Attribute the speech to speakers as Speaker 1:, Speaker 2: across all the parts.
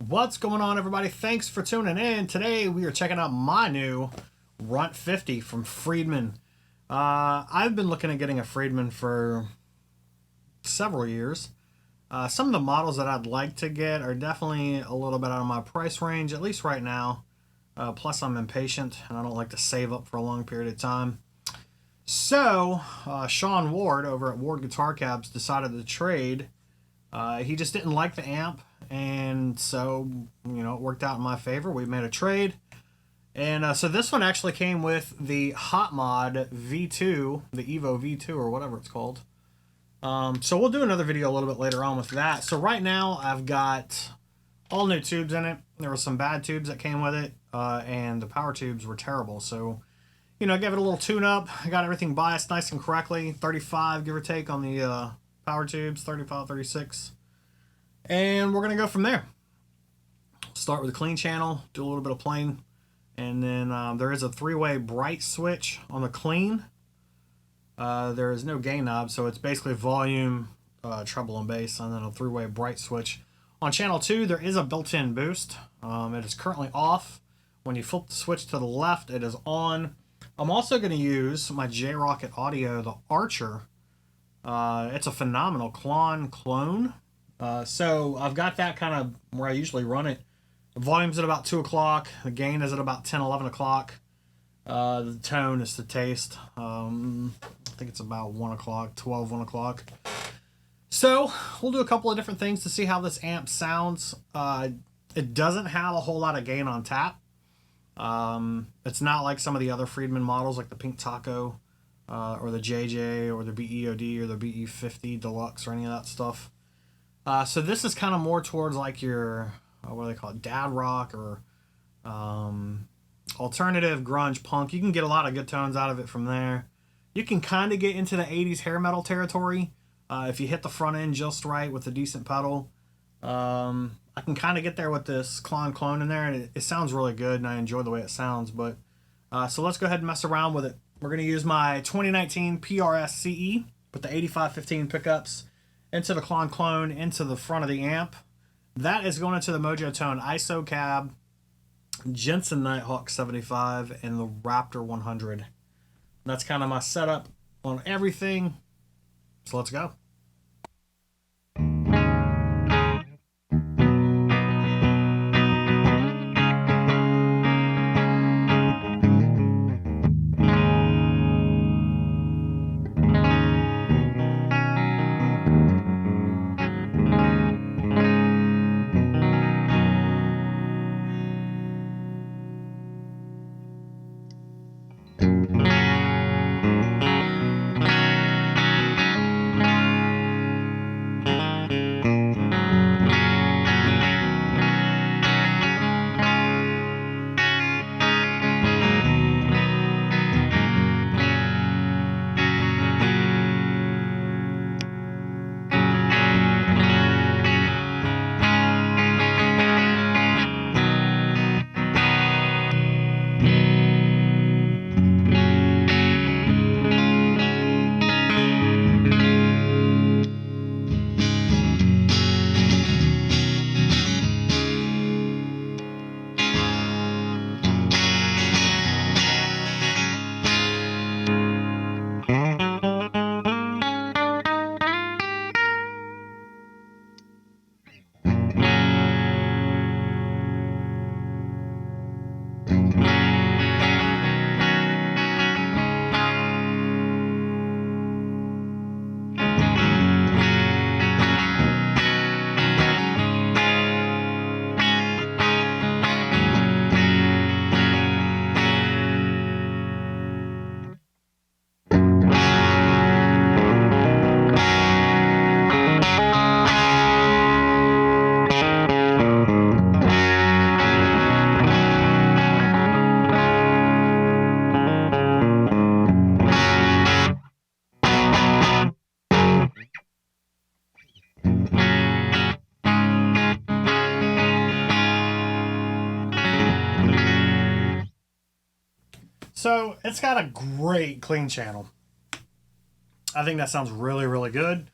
Speaker 1: What's going on, everybody? Thanks for tuning in. Today we are checking out my new Runt 50 from Friedman. I've been looking at getting a Friedman for several years. Some of the models that I'd like to get are definitely a little bit out of my price range, at least right now. Plus I'm impatient and I don't like to save up for a long period of time. So Sean Ward over at Ward Guitar Cabs decided to trade. He just didn't like the amp, and so, it worked out in my favor. We made a trade, and so this one actually came with the Hot Mod V2, the Evo V2 or whatever it's called. So we'll do another video a little bit later on with that. So right now I've got all new tubes in it. There were some bad tubes that came with it, and the power tubes were terrible. So, I gave it a little tune-up. I got everything biased nice and correctly, 35 give or take on the power tubes, 35, 36. And we're going to go from there. Start with a clean channel, do a little bit of plain, and then there is a three-way bright switch on the clean. There is no gain knob, so it's basically volume, treble, and bass, and then a three-way bright switch. On channel 2, there is a built-in boost. It is currently off. When you flip the switch to the left, it is on. I'm also going to use my J-Rocket Audio, the Archer. It's a phenomenal clone. So I've got that kind of where I usually run it. The volume's at about 2 o'clock. The gain is at about 10, 11 o'clock. The tone is to taste. I think it's about 1 o'clock, 12, 1 o'clock. So we'll do a couple of different things to see how this amp sounds. It doesn't have a whole lot of gain on tap. It's not like some of the other Friedman models like the Pink Taco, or the JJ, or the BEOD, or the BE50 Deluxe, or any of that stuff. So this is kind of more towards like your, what do they call it, dad rock, or alternative grunge punk. You can get a lot of good tones out of it from there. You can kind of get into the 80s hair metal territory if you hit the front end just right with a decent pedal. I can kind of get there with this clone in there, and it sounds really good, and I enjoy the way it sounds. But so let's go ahead and mess around with it. We're going to use my 2019 PRS CE with the 8515 pickups into the clone into the front of the amp. That is going into the Mojo Tone ISO cab, Jensen Nighthawk 75, and the Raptor 100. That's kind of my setup on everything. So let's go. So it's got a great clean channel. I think that sounds really, really good.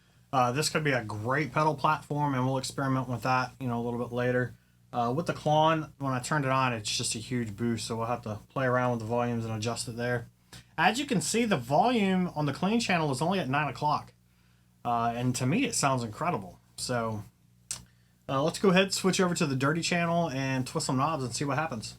Speaker 1: This could be a great pedal platform, and we'll experiment with that, a little bit later. With the Klon, when I turned it on, it's just a huge boost, so we'll have to play around with the volumes and adjust it there. As you can see, the volume on the clean channel is only at 9 o'clock. And to me, it sounds incredible. So let's go ahead, switch over to the dirty channel, and twist some knobs and see what happens.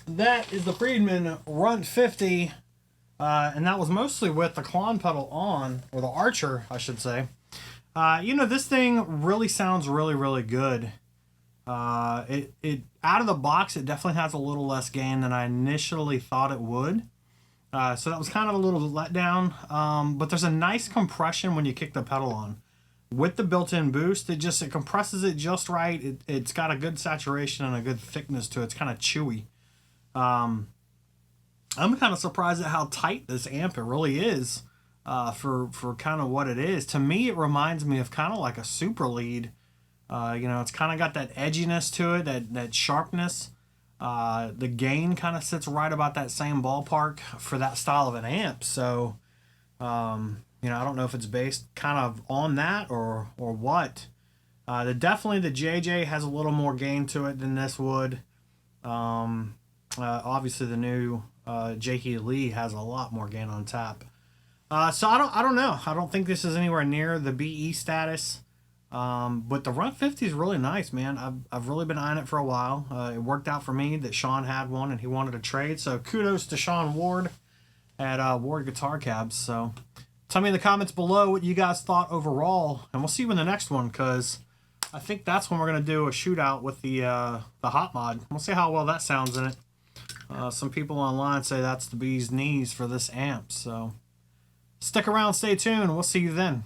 Speaker 1: that is the Friedman Runt 50, and that was mostly with the Klon pedal on, or the Archer, I should say. You know, this thing really sounds really, really good. It out of the box, it definitely has a little less gain than I initially thought it would. So that was kind of a little letdown. But there's a nice compression when you kick the pedal on. With the built-in boost, it compresses it just right. It's got a good saturation and a good thickness to it. It's kind of chewy. I'm kind of surprised at how tight this amp it really is for kind of what it is. To me, it reminds me of kind of like a Super Lead. You know, it's kind of got that edginess to it, that sharpness. The gain kind of sits right about that same ballpark for that style of an amp. So, you know, I don't know if it's based kind of on that or what. Definitely the JJ has a little more gain to it than this would. Obviously the new Jakey Lee has a lot more gain on tap. So I don't know. I don't think this is anywhere near the BE status. But the Runt 50 is really nice, man. I've really been eyeing it for a while. It worked out for me that Sean had one and he wanted to trade. So kudos to Sean Ward at Ward Guitar Cabs. So tell me in the comments below what you guys thought overall, and we'll see you in the next one, because I think that's when we're gonna do a shootout with the hot mod. We'll see how well that sounds in it. Some people online say that's the bee's knees for this amp. So stick around, stay tuned. We'll see you then.